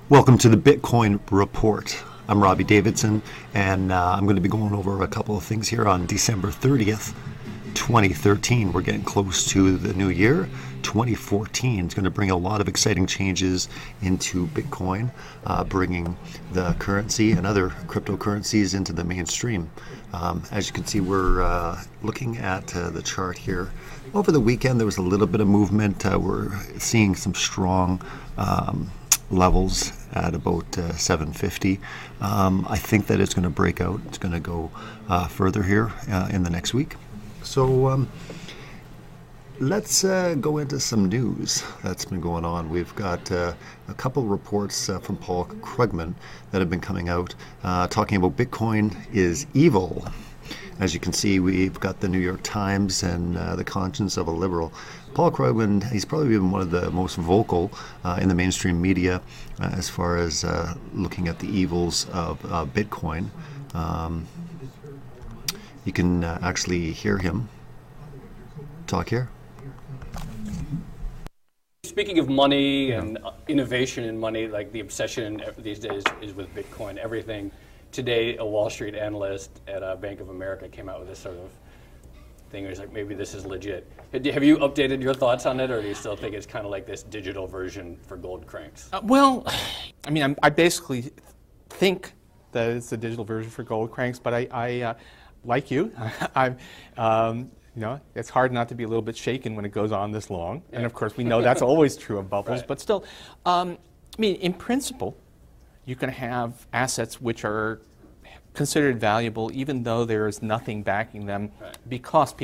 Welcome to the Bitcoin Report. I'm Robbie Davidson, and I'm going to be going over a couple of things here on December 30th, 2013. We're getting close to the new year. 2014 is going to bring a lot of exciting changes into Bitcoin, bringing the currency and other cryptocurrencies into the mainstream. As you can see, we're looking at the chart here. Over the weekend, there was a little bit of movement. We're seeing some strong levels at about 750. I think that it's going to break out. It's going to go further here in the next week. So let's go into some news that's been going on. We've got a couple reports from Paul Krugman that have been coming out talking about Bitcoin is evil. As you can see, we've got the New York Times and the conscience of a liberal. Paul Krugman, he's probably been one of the most vocal in the mainstream media as far as looking at the evils of Bitcoin. You can actually hear him talk here. Speaking of money and innovation in money, like the obsession these days is with Bitcoin. Everything. Today, a Wall Street analyst at Bank of America came out with this sort of thing. It was like, maybe this is legit. Have you updated your thoughts on it, or do you still think it's kind of like this digital version for gold cranks? I basically think that it's a digital version for gold cranks, but I like you, it's hard not to be a little bit shaken when it goes on this long. Yeah. And of course, we know that's always true of bubbles, right. But still, in principle, you can have assets which are considered valuable even though there is nothing backing them, right, because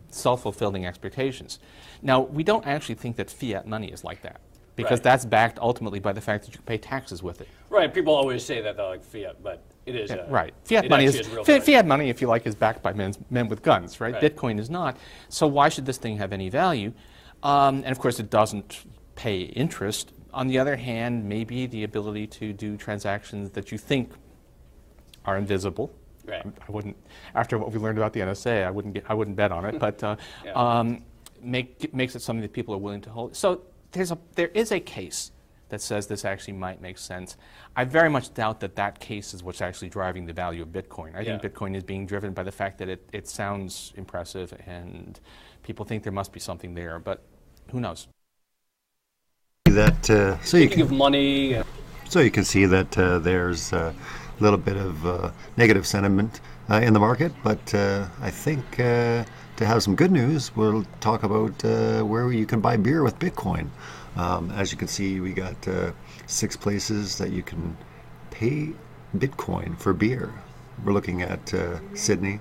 self-fulfilling expectations. Now, we don't actually think that fiat money is like that, because right, that's backed ultimately by the fact that you can pay taxes with it. Right. People always say that they're like fiat, but it is. Right. Fiat money is fiat money, if you like, is backed by men with guns, right? Bitcoin is not. So why should this thing have any value? And of course, it doesn't pay interest. On the other hand, maybe the ability to do transactions that you think are invisible. Right. I wouldn't, after what we learned about the NSA, I wouldn't bet on it. But makes it something that people are willing to hold. So there is a case that says this actually might make sense. I very much doubt that case is what's actually driving the value of Bitcoin. I think Bitcoin is being driven by the fact that it sounds impressive and people think there must be something there, but who knows? That speaking of money, so you can see that there's a little bit of negative sentiment in the market, but I think to have some good news, we'll talk about where you can buy beer with Bitcoin. As you can see, we got 6 places that you can pay Bitcoin for beer. We're looking at Sydney,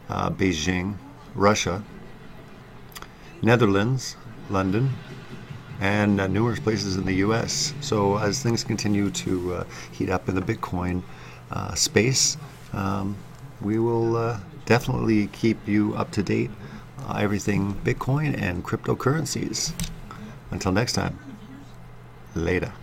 Beijing, Russia, Netherlands, London, and numerous places in the U.S. So as things continue to heat up in the Bitcoin space, we will definitely keep you up to date, everything Bitcoin and cryptocurrencies. Until next time, later.